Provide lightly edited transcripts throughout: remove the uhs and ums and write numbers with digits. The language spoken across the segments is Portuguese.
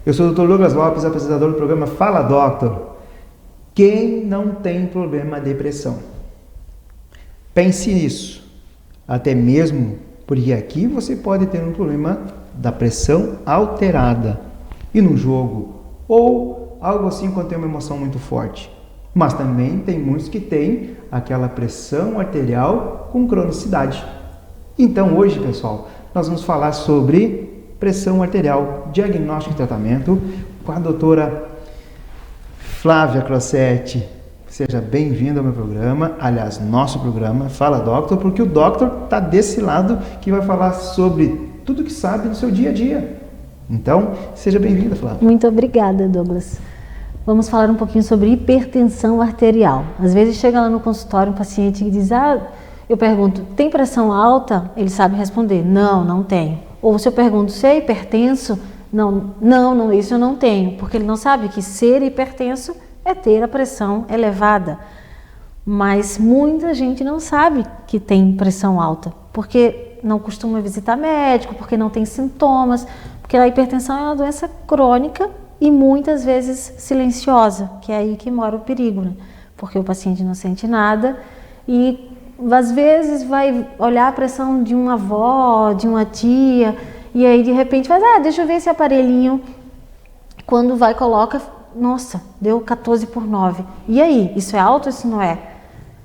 Eu sou o Dr. Douglas Lopes, apresentador do programa Fala Doctor. Quem não tem problema de pressão? Pense nisso, até mesmo porque aqui você pode ter um problema da pressão alterada e no jogo, ou algo assim quando tem uma emoção muito forte. Mas também tem muitos que têm aquela pressão arterial com cronicidade. Então hoje, pessoal, nós vamos falar sobre pressão arterial, diagnóstico e tratamento com a doutora Flávia Crossetti. Seja bem-vindo ao meu programa, aliás, nosso programa Fala Doctor, porque o Doctor está desse lado que vai falar sobre tudo que sabe no seu dia a dia. Então, seja bem-vinda, Flávia. Muito obrigada, Douglas. Vamos falar um pouquinho sobre hipertensão arterial. Às vezes chega lá no consultório um paciente e diz, eu pergunto, tem pressão alta? Ele sabe responder, não tenho. Ou se eu pergunto, você é hipertenso? Não, isso eu não tenho, porque ele não sabe que ser hipertenso é ter a pressão elevada. Mas muita gente não sabe que tem pressão alta, porque não costuma visitar médico, porque não tem sintomas, porque a hipertensão é uma doença crônica e muitas vezes silenciosa, que é aí que mora o perigo, né? Porque o paciente não sente nada e às vezes vai olhar a pressão de uma avó, de uma tia, e aí de repente faz, deixa eu ver esse aparelhinho. Quando vai, coloca, nossa, deu 14/9. E aí, isso é alto ou isso não é?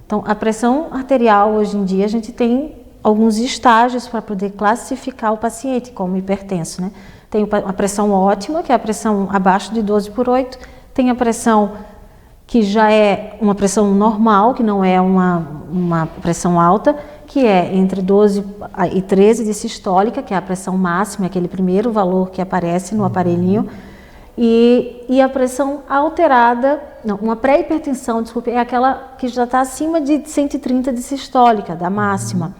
Então, a pressão arterial, hoje em dia, a gente tem alguns estágios para poder classificar o paciente como hipertenso, né? Tem a pressão ótima, que é a pressão abaixo de 12/8, tem a pressão que já é uma pressão normal, que não é uma pressão alta, que é entre 12 e 13 de sistólica, que é a pressão máxima, aquele primeiro valor que aparece no aparelhinho, e a pressão alterada, uma pré-hipertensão, desculpe, é aquela que já está acima de 130 de sistólica, da máxima.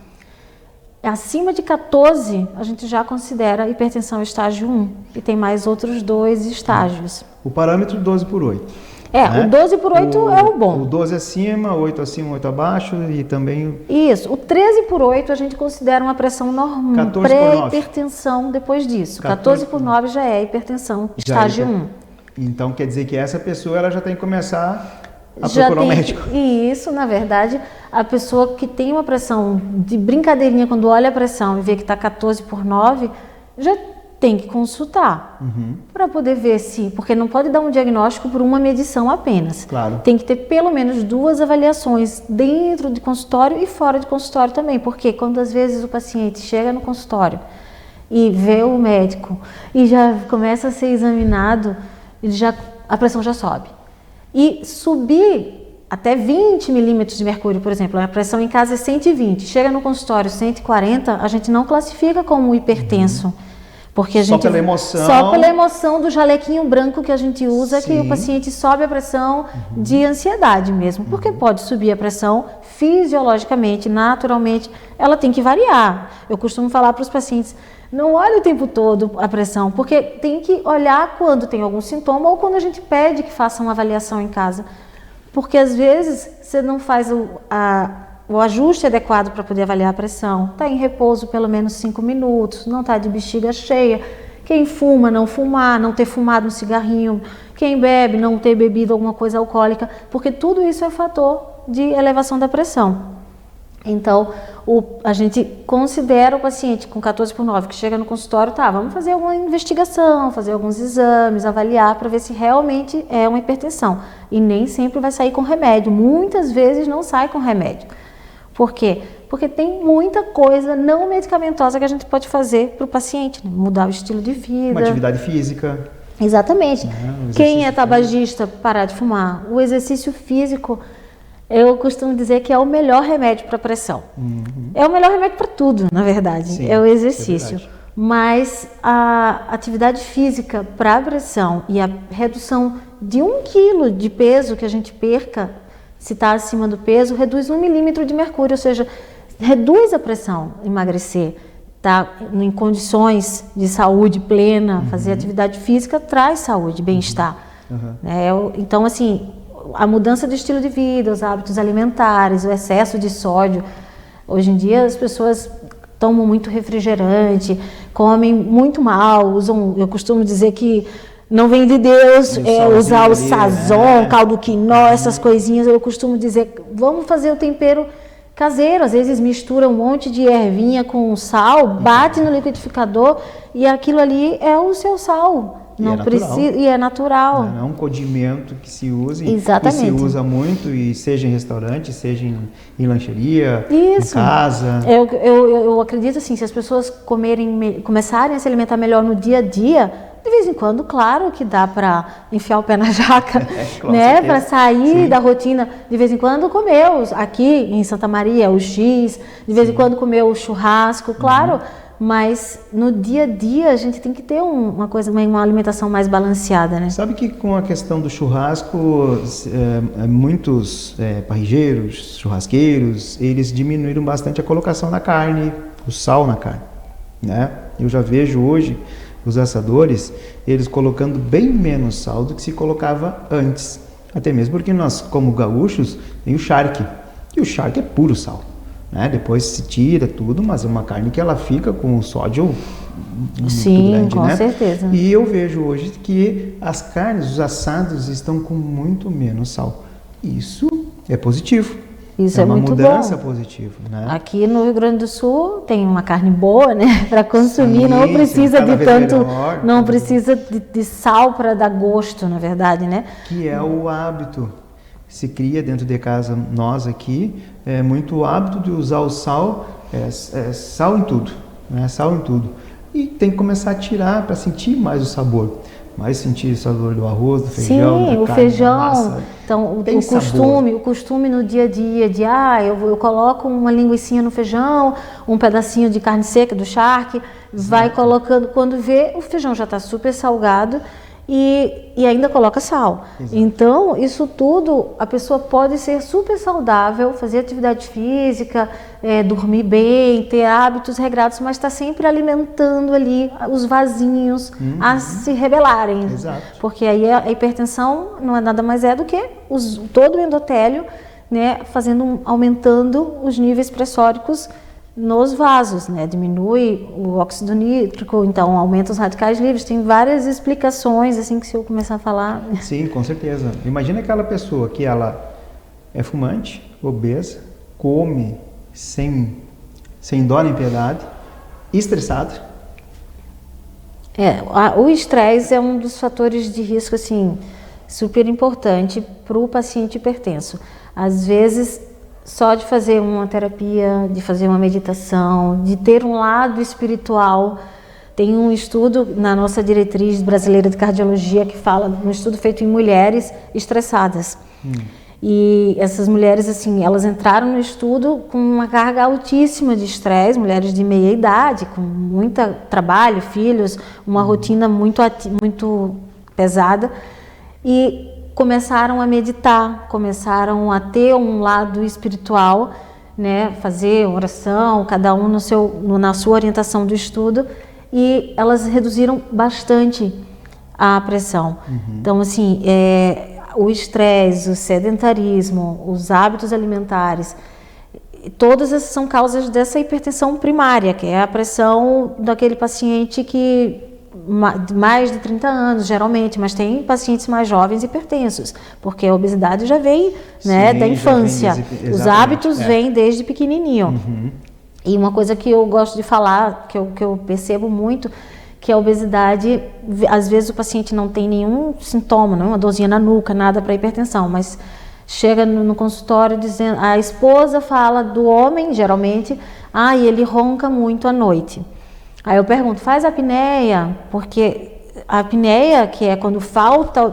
Acima de 14, a gente já considera hipertensão estágio 1, e tem mais outros 2 estágios. O parâmetro 12/8. O 12/8 é o bom. O 12 acima, 8 acima, 8 abaixo e também... Isso, o 13/8 a gente considera uma pressão normal, pré-hipertensão depois disso. 14/9 já é hipertensão estágio 1. Então quer dizer que essa pessoa ela já tem que começar a procurar um médico. Isso, na verdade, a pessoa que tem uma pressão de brincadeirinha, quando olha a pressão e vê que está 14/9, já tem que consultar para poder ver se... Porque não pode dar um diagnóstico por uma medição apenas. Claro. Tem que ter pelo menos 2 avaliações dentro de consultório e fora de consultório também. Porque quando às vezes o paciente chega no consultório e vê o médico e já começa a ser examinado, a pressão já sobe. E subir até 20 milímetros de mercúrio, por exemplo, a pressão em casa é 120, chega no consultório 140, a gente não classifica como hipertenso. Porque a gente, só pela emoção do jalequinho branco que a gente usa, que o paciente sobe a pressão de ansiedade mesmo, porque pode subir a pressão fisiologicamente, naturalmente, ela tem que variar. Eu costumo falar para os pacientes, não olhe o tempo todo a pressão, porque tem que olhar quando tem algum sintoma ou quando a gente pede que faça uma avaliação em casa, porque às vezes você não faz o ajuste adequado para poder avaliar a pressão, está em repouso pelo menos 5 minutos, não está de bexiga cheia, quem fuma, não fumar, não ter fumado um cigarrinho, quem bebe, não ter bebido alguma coisa alcoólica, porque tudo isso é fator de elevação da pressão. Então, a gente considera o paciente com 14/9 que chega no consultório, vamos fazer alguma investigação, fazer alguns exames, avaliar para ver se realmente é uma hipertensão. E nem sempre vai sair com remédio, muitas vezes não sai com remédio. Por quê? Porque tem muita coisa não medicamentosa que a gente pode fazer para o paciente, né? Mudar o estilo de vida. Uma atividade física. Exatamente. Quem é tabagista, parar de fumar. O exercício físico, eu costumo dizer que é o melhor remédio para a pressão. É o melhor remédio para tudo, na verdade. Sim, é o exercício. É mas a atividade física para a pressão e a redução de 1 quilo de peso que a gente perca, se está acima do peso, reduz 1 milímetro de mercúrio, ou seja, reduz a pressão, emagrecer, tá em condições de saúde plena, fazer atividade física traz saúde, bem-estar. Então, assim, a mudança de estilo de vida, os hábitos alimentares, o excesso de sódio. Hoje em dia as pessoas tomam muito refrigerante, comem muito mal, usam, eu costumo dizer que não vem de Deus, usar o ali, sazon, caldo quinó, essas coisinhas. Eu costumo dizer, vamos fazer o tempero caseiro. Às vezes mistura um monte de ervinha com sal, bate no liquidificador e aquilo ali é o seu sal. Não precisa, e é natural. Não é um condimento que se use. Exatamente. E se usa muito, e seja em restaurante, seja em lancheria, Isso. em casa. Eu acredito assim, se as pessoas começarem a se alimentar melhor no dia a dia, de vez em quando, claro que dá para enfiar o pé na jaca, né? Para sair da rotina. De vez em quando comer aqui em Santa Maria o X, de vez em quando comer o churrasco, claro. Mas no dia a dia a gente tem que ter uma alimentação mais balanceada, né? Sabe que com a questão do churrasco, muitos parrilleiros, churrasqueiros, eles diminuíram bastante a colocação da carne, o sal na carne, né? Eu já vejo hoje os assadores, eles colocando bem menos sal do que se colocava antes. Até mesmo porque nós, como gaúchos, tem o charque, e o charque é puro sal. Né? Depois se tira tudo, mas é uma carne que ela fica com o sódio muito grande, com né? certeza. E eu vejo hoje que as carnes, os assados estão com muito menos sal. Isso é positivo. Isso é é uma muito mudança bom. positiva, né? Aqui no Rio Grande do Sul tem uma carne boa, né, para consumir. Não precisa de tanto, melhor, não precisa de sal para dar gosto, na verdade, né? Que é o hábito. Se cria dentro de casa, nós aqui, é muito o hábito de usar o sal, sal em tudo, né? Sal em tudo. E tem que começar a tirar para sentir mais o sabor. Mais sentir o sabor do arroz, do feijão, Sim, da o carne, feijão. da massa. Então, o costume no dia a dia de, eu coloco uma linguicinha no feijão, um pedacinho de carne seca do charque, vai colocando, quando vê, o feijão já está super salgado e ainda coloca sal. Exato. Então, isso tudo, a pessoa pode ser super saudável, fazer atividade física, dormir bem, ter hábitos regrados, mas está sempre alimentando ali os vasinhos a se rebelarem. Exato. Porque aí a hipertensão não é nada mais do que todo o endotélio, né, aumentando os níveis pressóricos nos vasos, né? Diminui o óxido nítrico, então aumenta os radicais livres. Tem várias explicações, assim, que se eu começar a falar... Sim, com certeza. Imagina aquela pessoa que ela é fumante, obesa, come sem dó nem piedade, estressada. O estresse é um dos fatores de risco, assim, super importante para o paciente hipertenso. Às vezes, só de fazer uma terapia, de fazer uma meditação, de ter um lado espiritual. Tem um estudo na nossa diretriz brasileira de cardiologia que fala, um estudo feito em mulheres estressadas. E essas mulheres, assim, elas entraram no estudo com uma carga altíssima de estresse, mulheres de meia idade, com muito trabalho, filhos, uma rotina muito pesada. E começaram a meditar, começaram a ter um lado espiritual, né, fazer oração, cada um na sua orientação do estudo, e elas reduziram bastante a pressão. Então, assim, o estresse, o sedentarismo, os hábitos alimentares, todas essas são causas dessa hipertensão primária, que é a pressão daquele paciente que mais de 30 anos, geralmente, mas tem pacientes mais jovens hipertensos, porque a obesidade já vem, né, da infância. Os hábitos vêm desde pequenininho. E uma coisa que eu gosto de falar, que eu percebo muito, que a obesidade, às vezes o paciente não tem nenhum sintoma, não, uma dorzinha na nuca, nada para hipertensão, mas chega no consultório dizendo, a esposa fala do homem, geralmente, e ele ronca muito à noite. Aí eu pergunto, faz apneia? Porque a apneia, que é quando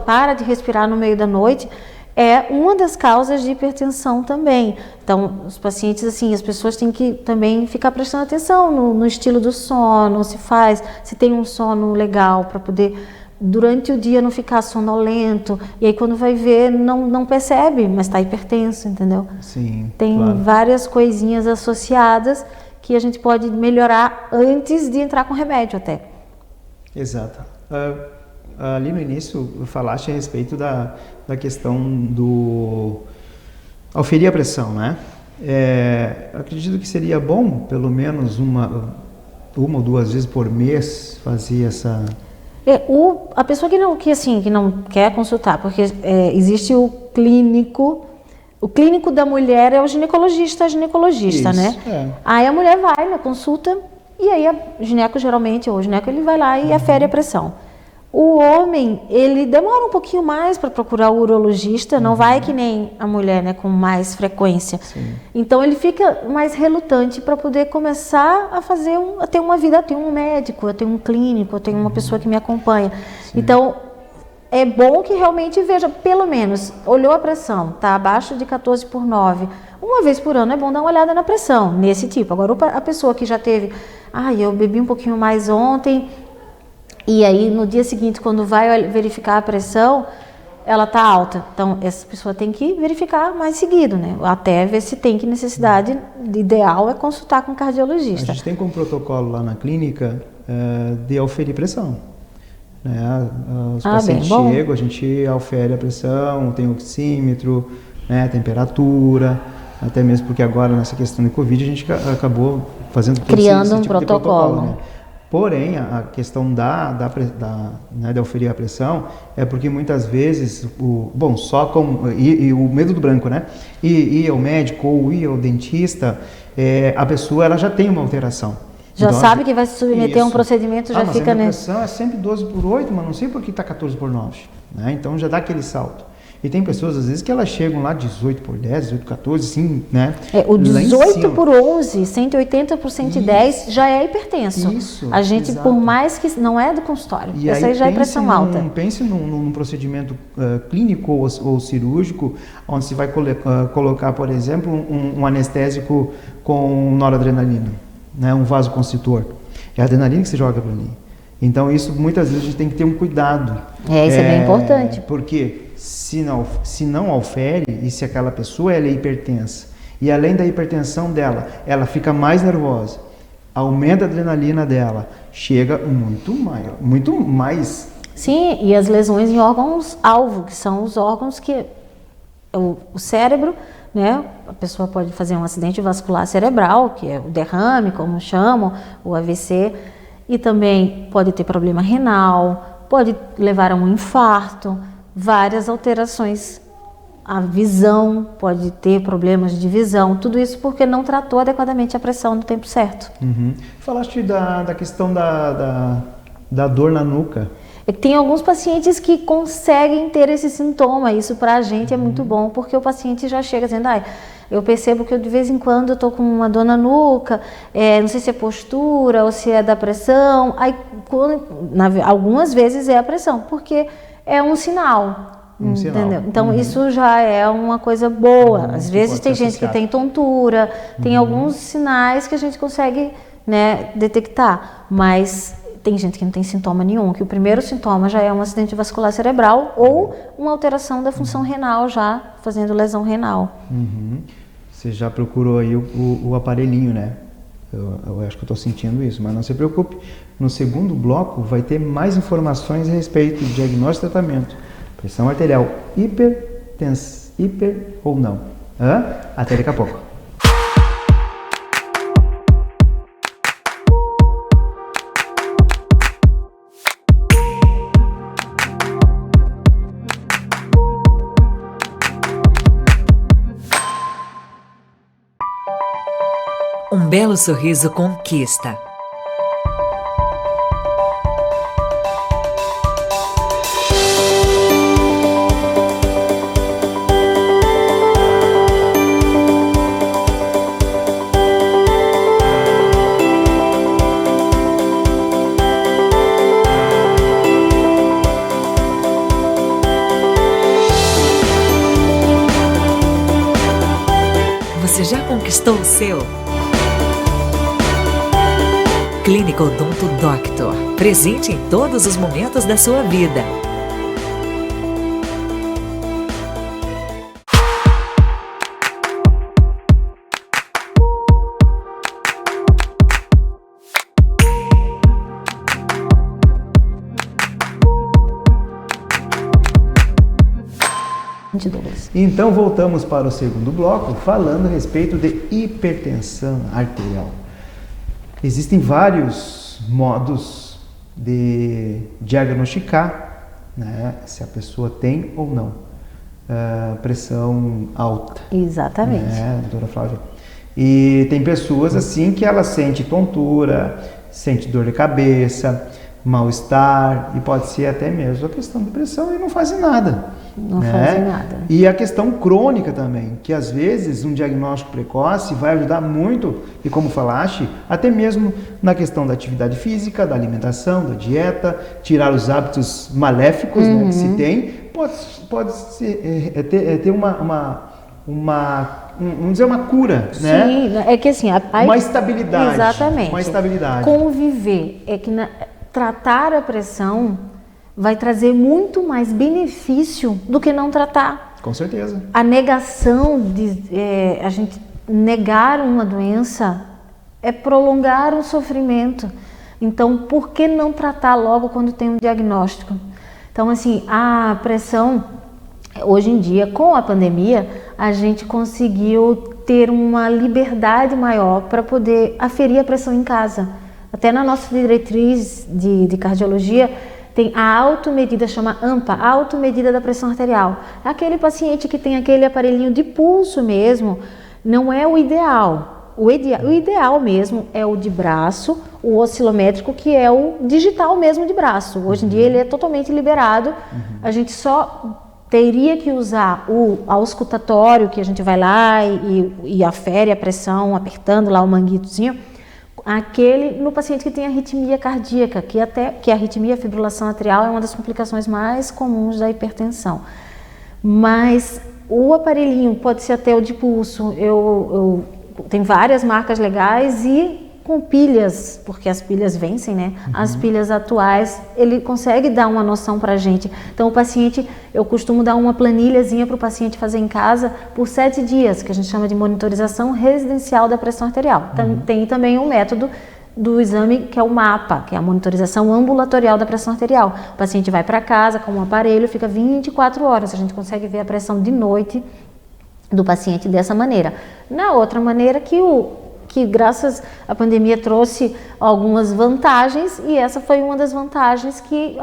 para de respirar no meio da noite, é uma das causas de hipertensão também. Então, os pacientes, assim, as pessoas têm que também ficar prestando atenção no estilo do sono, se tem um sono legal para poder, durante o dia, não ficar sonolento. E aí, quando vai ver, não percebe, mas está hipertenso, entendeu? Sim, tem várias coisinhas associadas que a gente pode melhorar antes de entrar com remédio até. Exato. Ali no início, falaste a respeito da questão do auferir a pressão, né? Acredito que seria bom, pelo menos uma ou duas vezes por mês, fazer A pessoa que não quer consultar, porque existe o clínico. O clínico da mulher é o ginecologista, a ginecologista, Isso, né? Aí a mulher vai na consulta e aí o gineco geralmente, ou o gineco, ele vai lá e afere a pressão. O homem, ele demora um pouquinho mais para procurar o urologista, não vai que nem a mulher, né, com mais frequência. Sim. Então ele fica mais relutante para poder começar a ter uma vida, eu tenho um médico, eu tenho um clínico, eu tenho uma pessoa que me acompanha. Sim. Então é bom que realmente veja, pelo menos, olhou a pressão, está abaixo de 14/9. Uma vez por ano é bom dar uma olhada na pressão, nesse tipo. Agora, a pessoa que já teve, eu bebi um pouquinho mais ontem, e aí no dia seguinte, quando vai verificar a pressão, ela está alta. Então, essa pessoa tem que verificar mais seguido, né? Até ver se tem necessidade, ideal é consultar com o cardiologista. A gente tem como protocolo lá na clínica de auferir pressão. Né? Os pacientes chegam, a gente aufere a pressão, tem oxímetro, né? Temperatura, até mesmo porque agora nessa questão de Covid a gente acabou criando um protocolo. Né? Porém, a questão de auferir a pressão é porque muitas vezes, o medo do branco, né? Ir ao médico ou ir ao dentista, a pessoa ela já tem uma alteração. Já então, sabe que vai se submeter a um procedimento, já fica... Mas a minha pressão é sempre 12/8, mas não sei por que está 14/9. Né? Então já dá aquele salto. E tem pessoas, às vezes, que elas chegam lá 18/10, 18/14, sim, né? O 18/11, 180 por 110 já é hipertenso. Isso, a gente, exato. Por mais que não é do consultório, e essa aí já é pressão alta. Pense num procedimento clínico ou cirúrgico, onde se vai colocar, por exemplo, um anestésico com noradrenalina, né? Um vasoconstritor. É a adrenalina que se joga para ali. Então, isso muitas vezes a gente tem que ter um cuidado. Isso é bem importante. Porque se não aufere, e se aquela pessoa ela é hipertensa, e além da hipertensão dela, ela fica mais nervosa, aumenta a adrenalina dela, chega muito mais. Sim, e as lesões em órgãos-alvo, que são os órgãos que o cérebro, né? A pessoa pode fazer um acidente vascular cerebral, que é o derrame, como chamam, o AVC, e também pode ter problema renal, pode levar a um infarto, várias alterações. A visão, pode ter problemas de visão, tudo isso porque não tratou adequadamente a pressão no tempo certo. Falaste da questão da dor na nuca. Tem alguns pacientes que conseguem ter esse sintoma, isso para a gente é muito bom, porque o paciente já chega dizendo, eu percebo que eu, de vez em quando eu estou com uma dor na nuca, não sei se é postura ou se é da pressão, algumas vezes é a pressão, porque é um sinal. Entendeu? Então isso já é uma coisa boa. Às vezes tem gente que tem tontura, tem alguns sinais que a gente consegue, né, detectar, mas tem gente que não tem sintoma nenhum, que o primeiro sintoma já é um acidente vascular cerebral ou uma alteração da função renal, já fazendo lesão renal. Você já procurou aí o aparelhinho, né? Eu acho que eu estou sentindo isso, mas não se preocupe. No segundo bloco vai ter mais informações a respeito do diagnóstico e tratamento. Pressão arterial hiper ou não? Até daqui a pouco. Um belo sorriso conquista. Você já conquistou o seu? Clínica Odonto Doctor, presente em todos os momentos da sua vida. Então voltamos para o segundo bloco, falando a respeito de hipertensão arterial. Existem vários modos de diagnosticar, né, se a pessoa tem ou não pressão alta. Exatamente. Né, doutora Flávia? E tem pessoas assim que ela sente tontura, sente dor de cabeça, mal-estar, e pode ser até mesmo a questão de pressão e não fazem nada. Não né? fazem nada. E a questão crônica também, que às vezes um diagnóstico precoce vai ajudar muito, e como falaste, até mesmo na questão da atividade física, da alimentação, da dieta, tirar os hábitos maléficos, né, que se tem, pode ser, ter vamos dizer, uma cura, né? Sim, é que assim... Uma estabilidade. Exatamente. Uma estabilidade. Conviver, é que tratar a pressão vai trazer muito mais benefício do que não tratar. Com certeza. A negação de a gente negar uma doença é prolongar um sofrimento. Então, por que não tratar logo quando tem um diagnóstico? Então, assim, a pressão, hoje em dia, com a pandemia, a gente conseguiu ter uma liberdade maior para poder aferir a pressão em casa. Até na nossa diretriz de cardiologia, tem a automedida, chama AMPA, a automedida da pressão arterial. Aquele paciente que tem aquele aparelhinho de pulso mesmo, não é o ideal. O ideal mesmo é o de braço, o oscilométrico, que é o digital mesmo de braço. Hoje em dia ele é totalmente liberado. A gente só teria que usar o auscultatório, que a gente vai lá e afere a pressão, apertando lá o manguitozinho, aquele no paciente que tem arritmia cardíaca, que a arritmia, a fibrilação atrial, é uma das complicações mais comuns da hipertensão. Mas o aparelhinho pode ser até o de pulso, tem várias marcas legais e com pilhas, porque as pilhas vencem, né? As pilhas atuais, ele consegue dar uma noção pra gente. Então o paciente, eu costumo dar uma planilhazinha para o paciente fazer em casa por 7 dias, que a gente chama de monitorização residencial da pressão arterial. Tem também um método do exame que é o MAPA, que é a monitorização ambulatorial da pressão arterial. O paciente vai para casa com um aparelho, fica 24 horas, a gente consegue ver a pressão de noite do paciente dessa maneira. Na outra maneira que graças à pandemia trouxe algumas vantagens, e essa foi uma das vantagens, que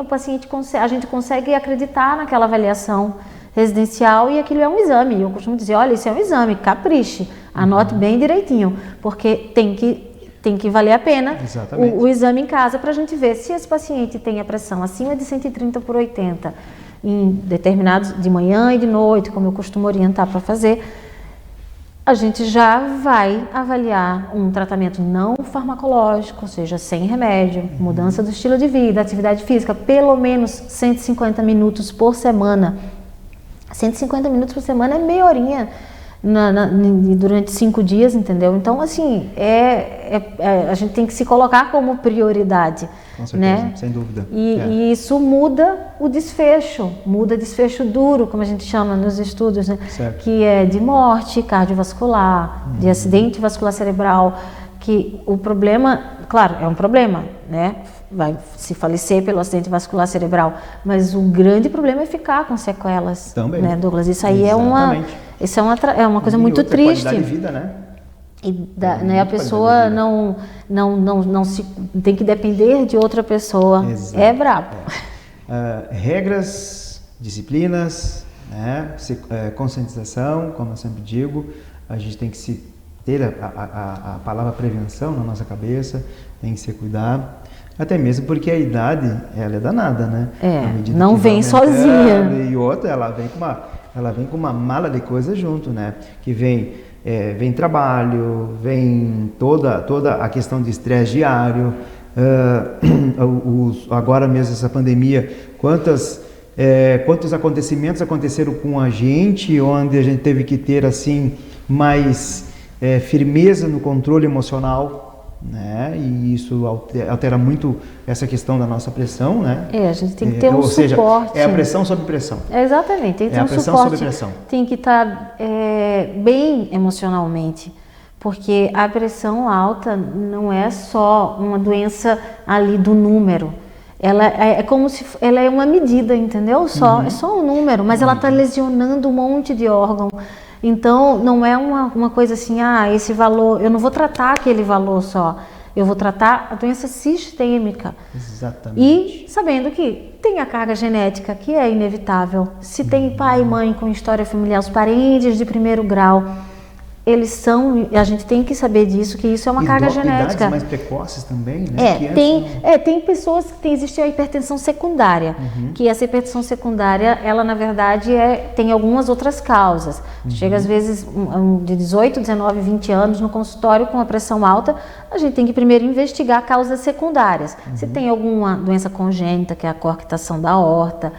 a gente consegue acreditar naquela avaliação residencial, e aquilo é um exame. Eu costumo dizer, olha, isso é um exame, capriche, anote bem direitinho, porque tem que valer a pena o exame em casa para a gente ver se esse paciente tem a pressão acima de 130/80, em determinados, de manhã e de noite, como eu costumo orientar para fazer. A gente já vai avaliar um tratamento não farmacológico, ou seja, sem remédio, mudança do estilo de vida, atividade física, pelo menos 150 minutos por semana. 150 minutos por semana é meia horinha durante 5 dias, entendeu? Então, assim, a gente tem que se colocar como prioridade. Com certeza, né? sem dúvida. E isso muda o desfecho, duro, como a gente chama nos estudos, né? Certo. Que é de morte cardiovascular, de acidente vascular cerebral, que o problema, claro, é um problema, né? Vai se falecer pelo acidente vascular cerebral, mas o grande problema é ficar com sequelas, também, né, Douglas? Isso aí exatamente. é uma coisa muito triste. Qualidade de vida, né? E né, a pessoa não se tem que depender de outra pessoa. Exato. É brabo. Regras, disciplinas, né? Conscientização, como eu sempre digo, a gente tem que ter a palavra prevenção na nossa cabeça, tem que se cuidar, até mesmo porque a idade, ela é danada, né? Não vem sozinha. E outra, ela vem com uma mala de coisa junto, né? Que vem trabalho, vem toda a questão de estresse diário, agora mesmo essa pandemia, quantos acontecimentos aconteceram com a gente, onde a gente teve que ter assim mais firmeza no controle emocional, né? E isso altera muito essa questão da nossa pressão, né? A gente tem que ter um suporte. Seja, é a pressão sobre pressão. Exatamente, tem que ter um pressão suporte. sobre pressão. Tem que estar bem emocionalmente, porque a pressão alta não é só uma doença ali do número. Ela é como se ela é uma medida, entendeu? É só um número, mas ela está lesionando um monte de órgão. Então, não é uma coisa assim, esse valor, eu não vou tratar aquele valor só. Eu vou tratar a doença sistêmica. Exatamente. E sabendo que tem a carga genética, que é inevitável. Se tem pai e mãe com história familiar, os parentes de primeiro grau, eles são, a gente tem que saber disso, que isso é uma carga genética. Idades mais precoces também, né? Tem pessoas que existe a hipertensão secundária, que essa hipertensão secundária, ela na verdade tem algumas outras causas. Chega às vezes de 18, 19, 20 anos no consultório com a pressão alta, a gente tem que primeiro investigar causas secundárias. Se tem alguma doença congênita, que é a coarctação da aorta,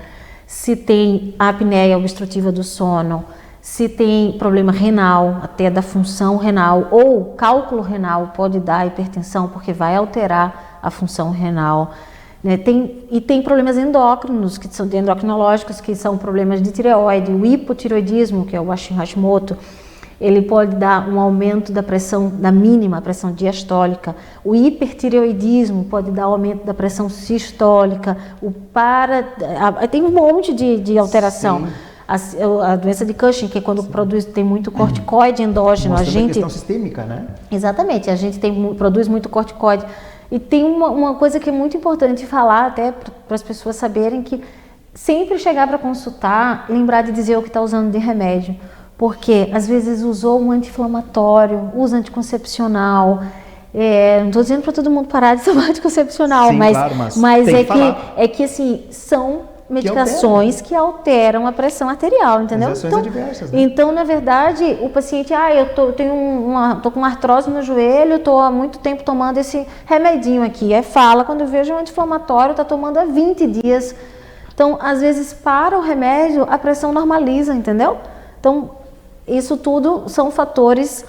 se tem a apneia obstrutiva do sono, se tem problema renal, até da função renal, ou cálculo renal pode dar hipertensão, porque vai alterar a função renal. Né? Tem problemas endócrinos, que são endocrinológicos, que são problemas de tireoide, o hipotireoidismo, que é o Hashimoto, ele pode dar um aumento da pressão, da mínima pressão diastólica. O hipertireoidismo pode dar aumento da pressão sistólica. Tem um monte de alteração. Sim. A doença de Cushing, que é quando tem muito corticoide endógeno. A questão sistêmica, né? Exatamente, a gente produz muito corticoide. E tem uma coisa que é muito importante falar, até para as pessoas saberem, que sempre chegar para consultar, lembrar de dizer o que está usando de remédio. Porque às vezes usou um anti-inflamatório, usa anticoncepcional. Não estou dizendo para todo mundo parar de tomar anticoncepcional, sim, claro, mas é que assim, são medicações que alteram a pressão arterial, entendeu? As ações adversas, né? Então, na verdade, o paciente, tô com artrose no joelho, estou há muito tempo tomando esse remedinho aqui. Fala, quando eu vejo um anti-inflamatório, está tomando há 20 dias. Então, às vezes, para o remédio, a pressão normaliza, entendeu? Então, isso tudo são fatores.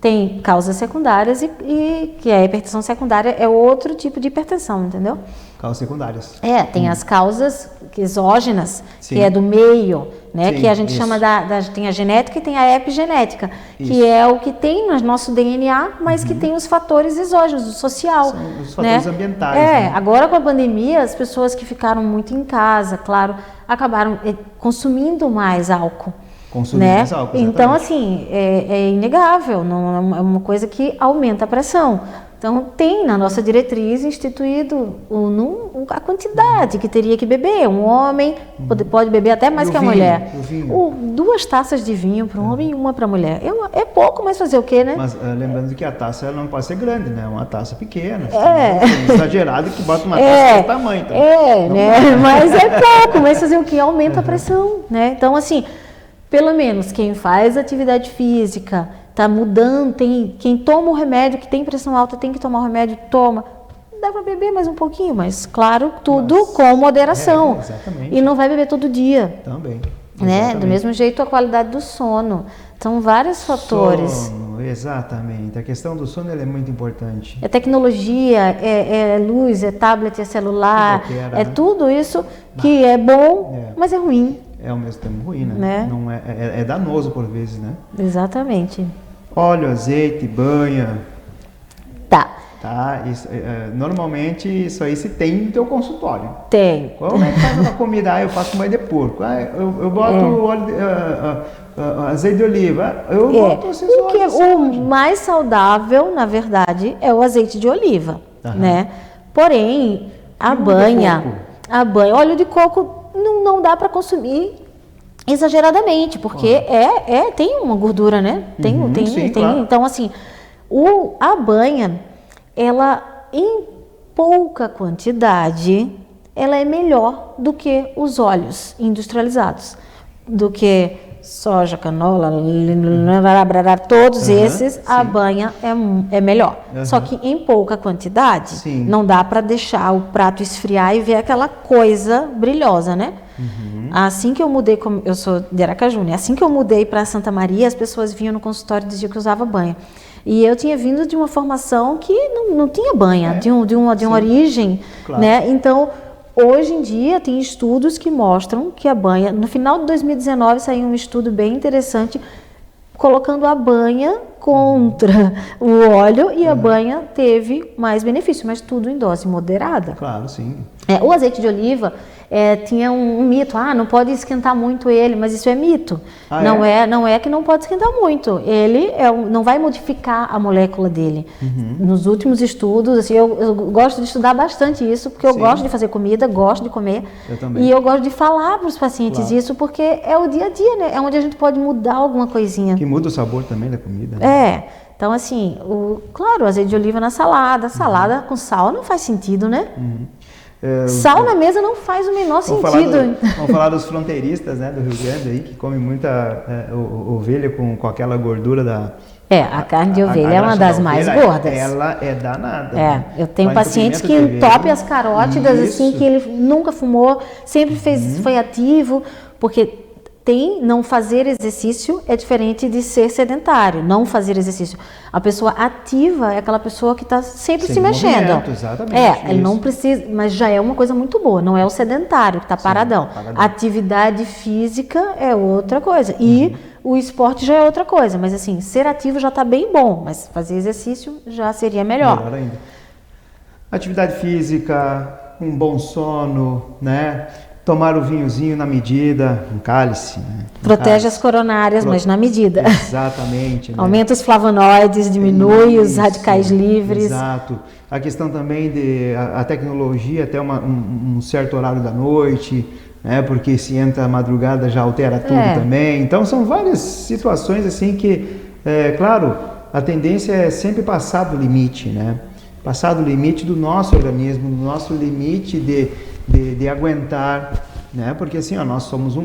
Tem causas secundárias e que a hipertensão secundária é outro tipo de hipertensão, entendeu? Causas secundárias. Tem as causas exógenas, sim, que é do meio, né? Sim, que a gente chama tem a genética e tem a epigenética, isso, que é o que tem no nosso DNA, mas que tem os fatores exógenos, o social. São os fatores ambientais. Né? Agora com a pandemia, as pessoas que ficaram muito em casa, claro, acabaram consumindo mais álcool. Né? Então, assim, é inegável, não é uma coisa que aumenta a pressão. Então, tem na nossa diretriz instituído a quantidade que teria que beber. Um homem pode beber até mais que a mulher. 2 taças de vinho para um homem e 1 para a mulher. É pouco, mas fazer o quê, né? Mas lembrando que a taça ela não pode ser grande, né? Uma taça pequena. É exagerado que bota uma taça do tamanho. Então, né? Mas é pouco, mas fazer o quê? Aumenta a pressão, né? Então, assim, pelo menos quem faz atividade física, está mudando, quem toma o remédio, que tem pressão alta, tem que tomar o remédio, toma. Dá para beber mais um pouquinho, mas claro, tudo com moderação. Exatamente. E não vai beber todo dia. Também. Né? Do mesmo jeito, a qualidade do sono. São vários fatores. Sono, exatamente. A questão do sono é muito importante. É tecnologia, é luz, é tablet, é celular, tudo isso que é bom, mas é ruim. É ao mesmo tempo ruim, né? Não é danoso por vezes, né? Exatamente. Óleo, azeite, banha. Tá. Isso, normalmente isso aí se tem no teu consultório. Tem. Como é que faz uma comida? Eu faço banho de porco. Eu boto óleo, azeite de oliva. Eu boto esses óleos. O mais saudável, na verdade, é o azeite de oliva, né? Porém, a banha, óleo de coco não dá para consumir exageradamente, porque tem uma gordura, né? Sim, claro. Então, assim, a banha, ela em pouca quantidade, ela é melhor do que os óleos industrializados, do que soja, canola, todos esses, a banha é melhor. Só que em pouca quantidade, não dá para deixar o prato esfriar e ver aquela coisa brilhosa, né? Assim que eu mudei, eu sou de Aracaju, né? Assim que eu mudei para Santa Maria, as pessoas vinham no consultório e diziam que usava banha. E eu tinha vindo de uma formação que não tinha banha, de uma origem, né? Então, hoje em dia, tem estudos que mostram que a banha... No final de 2019, saiu um estudo bem interessante colocando a banha contra o óleo e a banha teve mais benefício, mas tudo em dose moderada. Claro, sim. O azeite de oliva, tinha um mito, não pode esquentar muito ele, mas isso é mito. Não é que não pode esquentar muito. Ele não vai modificar a molécula dele. Nos últimos estudos, assim, eu gosto de estudar bastante isso, porque eu gosto de fazer comida, gosto de comer. Eu também. E eu gosto de falar para os pacientes isso, porque é o dia a dia, né? É onde a gente pode mudar alguma coisinha. Que muda o sabor também da comida. Né? Então assim, claro, azeite de oliva na salada com sal não faz sentido, né? Sal na mesa não faz o menor sentido. Vamos falar dos fronteiristas, né, do Rio Grande aí, que comem muita ovelha com aquela gordura da... A carne de ovelha é uma das mais gordas. Ela é danada. Eu tenho pacientes que entopem as carótidas, assim, que ele nunca fumou, sempre foi ativo, porque não fazer exercício é diferente de ser sedentário, não fazer exercício. A pessoa ativa é aquela pessoa que está sempre se mexendo. Exatamente. Ele não precisa, mas já é uma coisa muito boa, não é o sedentário que está paradão. Atividade física é outra coisa. E o esporte já é outra coisa, mas assim, ser ativo já está bem bom, mas fazer exercício já seria melhor. Melhor ainda. Atividade física, um bom sono, né? Tomar o vinhozinho na medida, um cálice. Né? Protege as coronárias, mas na medida. Exatamente. Né? Aumenta os flavonoides, diminui os radicais livres. Exato. A questão também a tecnologia até um certo horário da noite, né? Porque se entra a madrugada já altera tudo também. Então são várias situações assim que, claro, a tendência é sempre passar do limite, né? Passar do limite do nosso organismo, do nosso limite de aguentar, né? Porque assim, nós somos o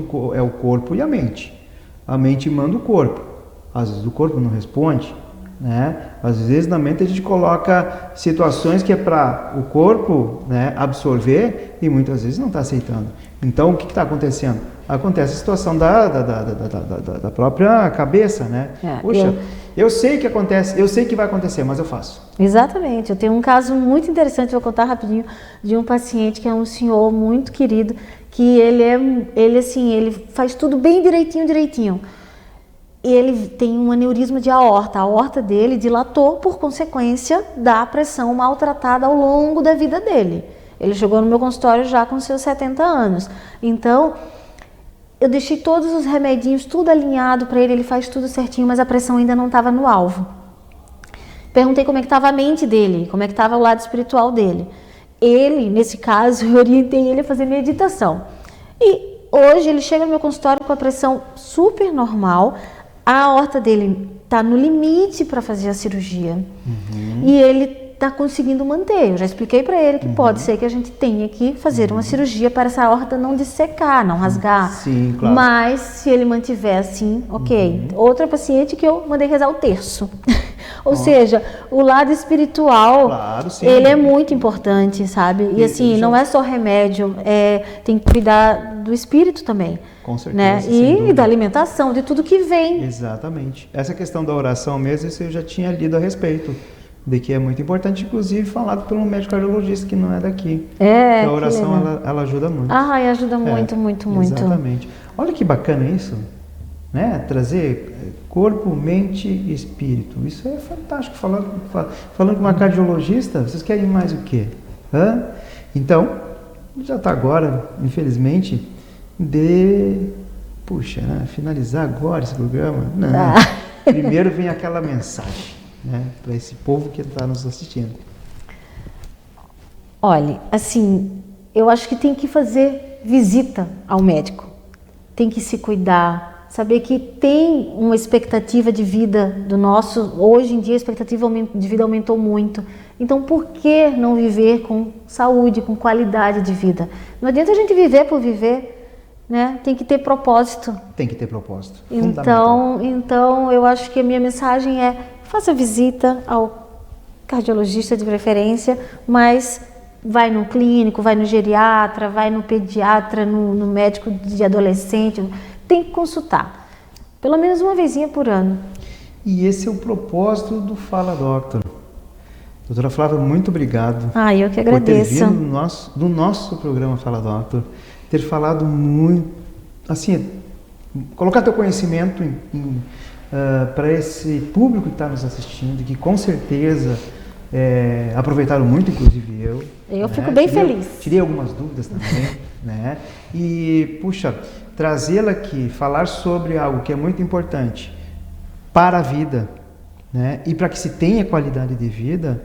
corpo e a mente. A mente manda o corpo. Às vezes o corpo não responde, né? Às vezes na mente a gente coloca situações que é para o corpo, né, absorver e muitas vezes não está aceitando. Então o que está acontecendo? Acontece a situação da própria cabeça, né? Puxa, eu sei que acontece, eu sei que vai acontecer, mas eu faço. Exatamente. Eu tenho um caso muito interessante, vou contar rapidinho, de um paciente que é um senhor muito querido, que ele faz tudo bem direitinho. E ele tem um aneurisma de aorta. A aorta dele dilatou por consequência da pressão maltratada ao longo da vida dele. Ele chegou no meu consultório já com seus 70 anos. Então, eu deixei todos os remedinhos, tudo alinhado para ele, ele faz tudo certinho, mas a pressão ainda não estava no alvo. Perguntei como é que estava a mente dele, como é que estava o lado espiritual dele. Ele, nesse caso, eu orientei ele a fazer meditação. E hoje ele chega no meu consultório com a pressão super normal, a aorta dele está no limite para fazer a cirurgia. E ele está conseguindo manter. Eu já expliquei para ele que pode ser que a gente tenha que fazer uma cirurgia para essa aorta não dissecar, não rasgar. Sim, claro. Mas se ele mantiver assim, ok. Outra paciente que eu mandei rezar o terço. Ou seja, o lado espiritual, claro, ele é muito importante, sabe? E assim, não é só remédio, tem que cuidar do espírito também. Com certeza. Né? E da alimentação, de tudo que vem. Exatamente. Essa questão da oração mesmo, isso eu já tinha lido a respeito. De que é muito importante, inclusive falado por um médico cardiologista que não é daqui. A oração, ela ajuda muito. Ajuda muito. Exatamente. Olha que bacana isso, né? Trazer corpo, mente e espírito. Isso é fantástico. Falando com uma cardiologista, vocês querem mais o quê? Então, já está agora, infelizmente, finalizar agora esse programa. Não. Primeiro vem aquela mensagem. Né, para esse povo que está nos assistindo. Olha, assim, eu acho que tem que fazer visita ao médico, tem que se cuidar, saber que tem uma expectativa de vida hoje em dia a expectativa de vida aumentou muito, então por que não viver com saúde, com qualidade de vida? Não adianta a gente viver por viver, né? Tem que ter propósito. Tem que ter propósito. Então eu acho que a minha mensagem é: faça visita ao cardiologista de preferência, mas vai no clínico, vai no geriatra, vai no pediatra, no médico de adolescente. Tem que consultar, pelo menos uma vezinha por ano. E esse é o propósito do Fala Doctor. Doutora Flávia, muito obrigado. Eu que agradeço. Por ter vindo do nosso programa Fala Doctor, ter falado muito, assim, colocar teu conhecimento para esse público que está nos assistindo, que com certeza aproveitaram muito, inclusive eu. Eu fico bem feliz. Tirei algumas dúvidas também. né? E, puxa, trazê-la aqui, falar sobre algo que é muito importante para a vida, né? E para que se tenha qualidade de vida,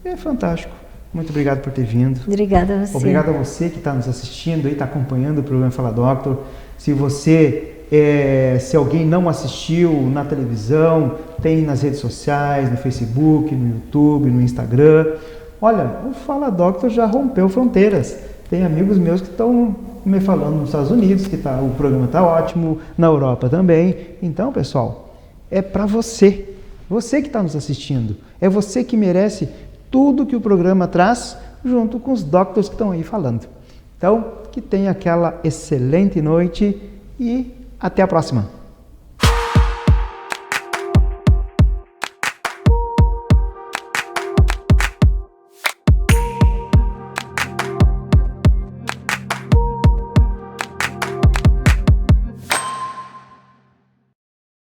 é fantástico. Muito obrigado por ter vindo. Obrigada a você. Obrigado a você que está nos assistindo e está acompanhando o programa Fala Doctor. Se alguém não assistiu na televisão, tem nas redes sociais, no Facebook, no YouTube, no Instagram. Olha, o Fala Doctor já rompeu fronteiras. Tem amigos meus que estão me falando nos Estados Unidos que o programa está ótimo, na Europa também. Então, pessoal, é para você. Você que está nos assistindo. É você que merece tudo que o programa traz, junto com os doctors que estão aí falando. Então, que tenha aquela excelente noite e até a próxima.